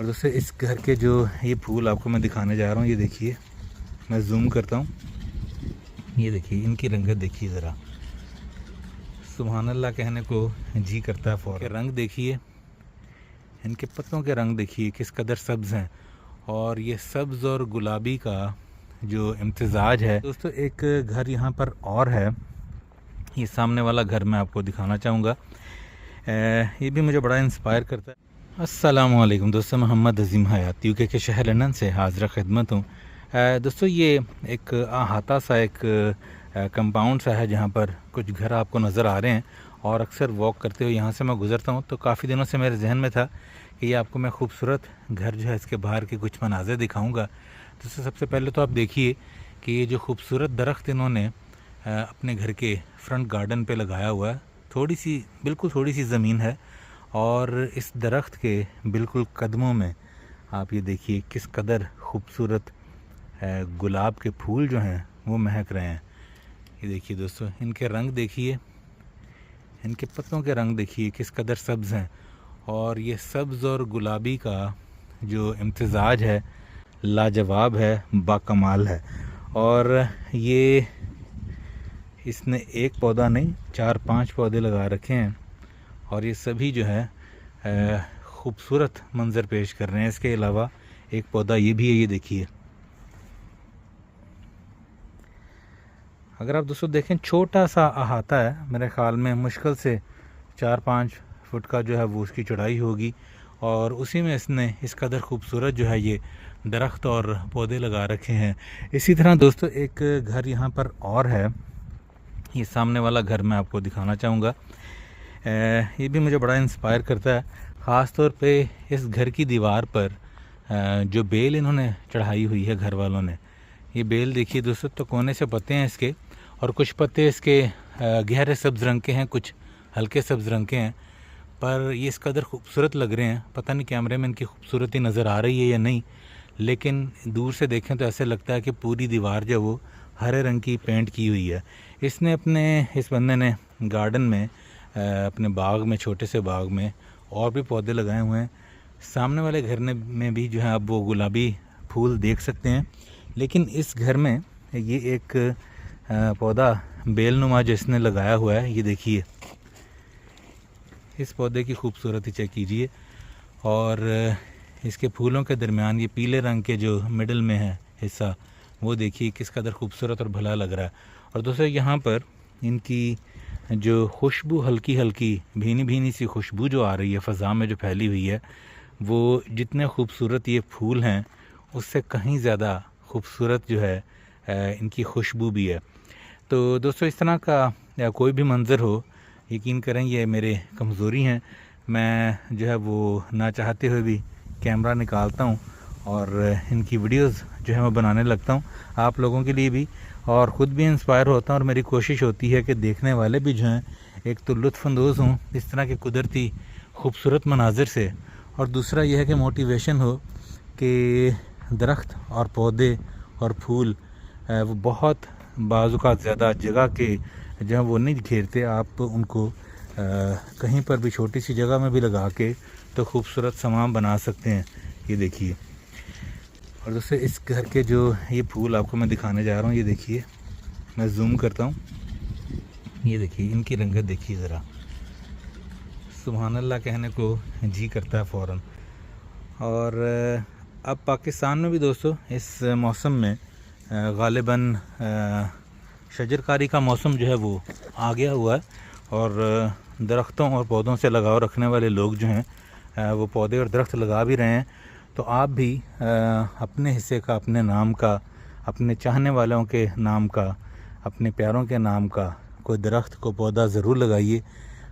और दोस्तों इस घर के जो ये फूल आपको मैं दिखाने जा रहा हूँ, ये देखिए, मैं जूम करता हूँ। ये देखिए, इनकी रंगत देखिए ज़रा, सुभान अल्लाह कहने को जी करता है फ़ौरन। रंग देखिए, इनके पत्तों के रंग देखिए किस कदर सब्ज़ हैं, और ये सब्ज़ और गुलाबी का जो इम्तिज़ाज है। दोस्तों एक घर यहाँ पर और है, ये सामने वाला घर मैं आपको दिखाना चाहूँगा। ये भी मुझे बड़ा इंस्पायर करता है। अस्सलामुअलैकुम दोस्तों, मोहम्मद अज़ीम हयात यूके के शहर लंदन से हाज़िर खिदमत हूँ। दोस्तों ये एक अहाता सा एक कंपाउंड सा है जहाँ पर कुछ घर आपको नज़र आ रहे हैं, और अक्सर वॉक करते हुए यहाँ से मैं गुज़रता हूँ तो काफ़ी दिनों से मेरे जहन में था कि ये आपको मैं खूबसूरत घर जो है इसके बाहर के कुछ मनाज़र दिखाऊँगा। दोस्तों सबसे पहले तो आप देखिए कि ये जो खूबसूरत दरख्त इन्होंने अपने घर के फ्रंट गार्डन पे लगाया हुआ है। बिल्कुल थोड़ी सी ज़मीन है, और इस दरख्त के बिल्कुल कदमों में आप ये देखिए किस कदर खूबसूरत गुलाब के फूल जो हैं वो महक रहे हैं। ये देखिए दोस्तों, इनके रंग देखिए, इनके पत्तों के रंग देखिए किस कदर सब्ज़ हैं, और ये सब्ज़ और गुलाबी का जो इम्तिज़ाज है लाजवाब है, बाकमाल है। और ये इसने एक पौधा नहीं 4-5 पौधे लगा रखे हैं, और ये सभी जो है खूबसूरत मंज़र पेश कर रहे हैं। इसके अलावा एक पौधा ये भी है, ये देखिए। अगर आप दोस्तों देखें, छोटा सा अहाता है, मेरे ख़्याल में मुश्किल से 4-5 फुट का जो है वो उसकी चौड़ाई होगी, और उसी में इसने इस कदर खूबसूरत जो है ये दरख्त और पौधे लगा रखे हैं। इसी तरह दोस्तों एक घर यहाँ पर और है, ये सामने वाला घर मैं आपको दिखाना चाहूँगा। ये भी मुझे बड़ा इंस्पायर करता है, ख़ास तौर पे इस घर की दीवार पर जो बेल इन्होंने चढ़ाई हुई है घर वालों ने। ये बेल देखिए दोस्तों, तो कोने से पत्ते हैं इसके, और कुछ पत्ते इसके गहरे सब्ज़ रंग के हैं, कुछ हल्के सब्ज़ रंग के हैं, पर ये इस कदर खूबसूरत लग रहे हैं। पता नहीं कैमरे में इनकी खूबसूरती नज़र आ रही है या नहीं, लेकिन दूर से देखें तो ऐसे लगता है कि पूरी दीवार जो वो हरे रंग की पेंट की हुई है। इस बंदे ने गार्डन में अपने बाग में, छोटे से बाग में और भी पौधे लगाए हुए हैं। सामने वाले घर में भी जो है आप वो गुलाबी फूल देख सकते हैं, लेकिन इस घर में ये एक पौधा बेलनुमा जो इसने लगाया हुआ है, ये देखिए, इस पौधे की खूबसूरती चेक कीजिए। और इसके फूलों के दरमियान ये पीले रंग के जो मिडल में है हिस्सा, वो देखिए किस कदर खूबसूरत और भला लग रहा है। और दोस्तों यहाँ पर इनकी जो खुशबू, हल्की हल्की भीनी भीनी सी खुशबू जो आ रही है फ़ज़ा में, जो फैली हुई है, वो जितने खूबसूरत ये फूल हैं उससे कहीं ज़्यादा खूबसूरत जो है इनकी खुशबू भी है। तो दोस्तों इस तरह का या कोई भी मंज़र हो, यकीन करें ये मेरे कमज़ोरी हैं। मैं जो है वो ना चाहते हुए भी कैमरा निकालता हूँ और इनकी वीडियोस जो है मैं बनाने लगता हूँ आप लोगों के लिए भी, और ख़ुद भी इंस्पायर होता हूँ। और मेरी कोशिश होती है कि देखने वाले भी जो हैं एक तो लुत्फ़अंदोज़ हों इस तरह के कुदरती खूबसूरत मनाजिर से, और दूसरा यह है कि मोटिवेशन हो कि दरख्त और पौधे और फूल वो बहुत बाज़ात ज़्यादा जगह के जहाँ वो नहीं घेरते, आप उनको कहीं पर भी छोटी सी जगह में भी लगा के तो खूबसूरत सामान बना सकते हैं। ये देखिए, और दोस्तों इस घर के जो ये फूल आपको मैं दिखाने जा रहा हूँ, ये देखिए, मैं जूम करता हूँ। ये देखिए, इनकी रंगत देखिए ज़रा, सुभान अल्लाह कहने को जी करता है फ़ौरन। और अब पाकिस्तान में भी दोस्तों इस मौसम में ग़ालिबन शजरकारी का मौसम जो है वो आ गया हुआ है, और दरख्तों और पौधों से लगाव रखने वाले लोग जो हैं वो पौधे और दरख्त लगा भी रहे हैं। तो आप भी अपने हिस्से का, अपने नाम का, अपने चाहने वालों के नाम का, अपने प्यारों के नाम का कोई दरख्त को पौधा ज़रूर लगाइए,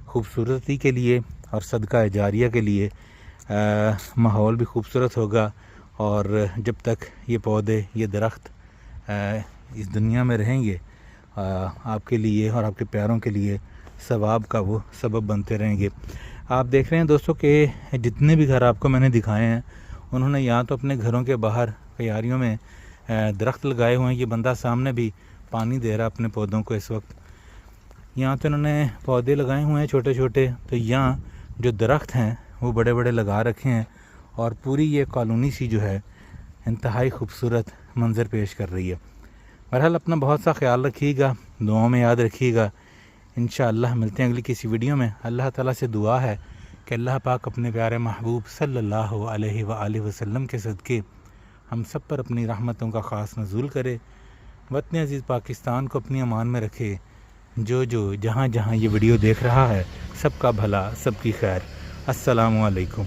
खूबसूरती के लिए और सदका जारिया के लिए। माहौल भी खूबसूरत होगा, और जब तक ये पौधे, ये दरख्त इस दुनिया में रहेंगे, आपके लिए और आपके प्यारों के लिए सवाब का वो सबब बनते रहेंगे। आप देख रहे हैं दोस्तों कि जितने भी घर आपको मैंने दिखाए हैं, उन्होंने या तो अपने घरों के बाहर क्यारियों में दरख्त लगाए हुए हैं। ये बंदा सामने भी पानी दे रहा है अपने पौधों को इस वक्त। यहाँ तो इन्होंने पौधे लगाए हुए हैं छोटे छोटे, तो यहाँ जो दरख्त हैं वो बड़े बड़े लगा रखे हैं, और पूरी ये कॉलोनी सी जो है इंतहाई खूबसूरत मंज़र पेश कर रही है। बहरहाल अपना बहुत सा ख्याल रखिएगा, दुआओं में याद रखिएगा। इंशाअल्लाह मिलते हैं अगली किसी वीडियो में। अल्लाह ताला से दुआ है कि अल्लाह पाक अपने प्यारे महबूब सल्लल्लाहु अलैहि वसल्लम के सदक़े हम सब पर अपनी रहमतों का ख़ास नज़ूल करे। वतन अज़ीज़ पाकिस्तान को अपनी अमान में रखे। जो जहाँ जहाँ ये वीडियो देख रहा है सबका भला, सबकी खैर। अस्सलामु अलैकुम।